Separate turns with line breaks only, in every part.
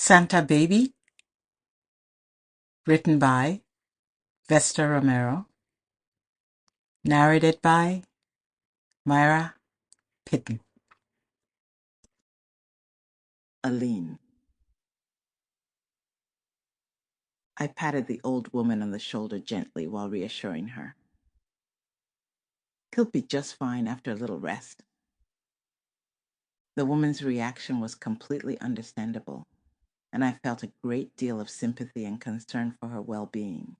Santa Baby, written by Vesta Romero, narrated by Mayra, Pitton.
Aline. I patted the old woman on the shoulder gently while reassuring her. He'll be just fine after a little rest. The woman's reaction was completely understandable, and I felt a great deal of sympathy and concern for her well-being.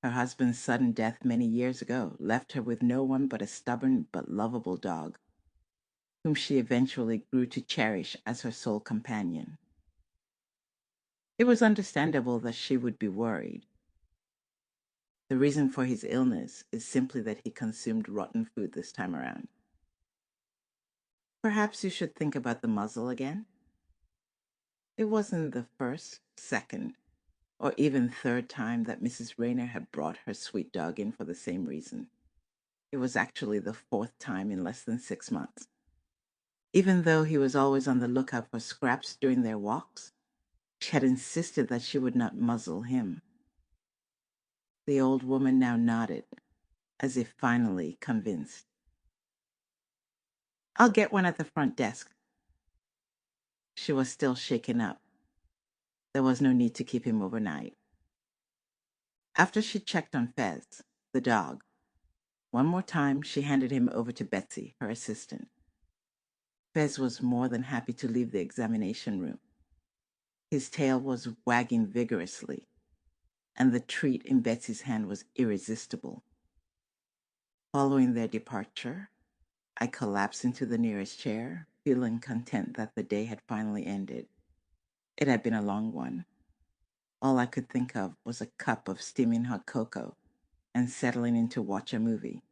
Her husband's sudden death many years ago left her with no one but a stubborn but lovable dog, whom she eventually grew to cherish as her sole companion. It was understandable that she would be worried. The reason for his illness is simply that he consumed rotten food this time around. Perhaps you should think about the muzzle again. It wasn't the first, second, or even third time that Mrs. Rayner had brought her sweet dog in for the same reason. It was actually the fourth time in less than 6 months. Even though he was always on the lookout for scraps during their walks, she had insisted that she would not muzzle him. The old woman now nodded, as if finally convinced. "I'll get one at the front desk." She was still shaken up. There was no need to keep him overnight. After she checked on Fez, the dog, one more time she handed him over to Betsy, her assistant. Fez was more than happy to leave the examination room. His tail was wagging vigorously, and the treat in Betsy's hand was irresistible. Following their departure, I collapsed into the nearest chair, feeling content that the day had finally ended. It had been a long one. All I could think of was a cup of steaming hot cocoa and settling in to watch a movie.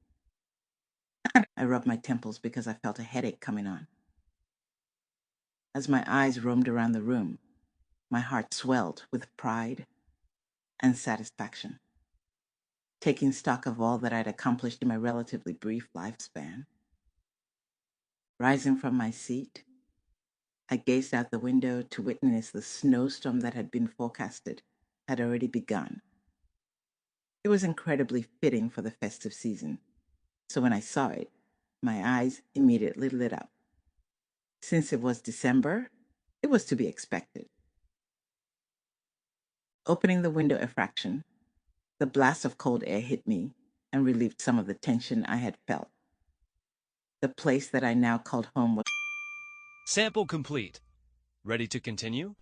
I rubbed my temples because I felt a headache coming on. As my eyes roamed around the room, my heart swelled with pride and satisfaction, taking stock of all that I'd accomplished in my relatively brief lifespan. Rising from my seat, I gazed out the window to witness the snowstorm that had been forecasted had already begun. It was incredibly fitting for the festive season, so when I saw it, my eyes immediately lit up. Since it was December, it was to be expected. Opening the window a fraction, the blast of cold air hit me and relieved some of the tension I had felt. The place that I now called home was...
Sample complete. Ready to continue?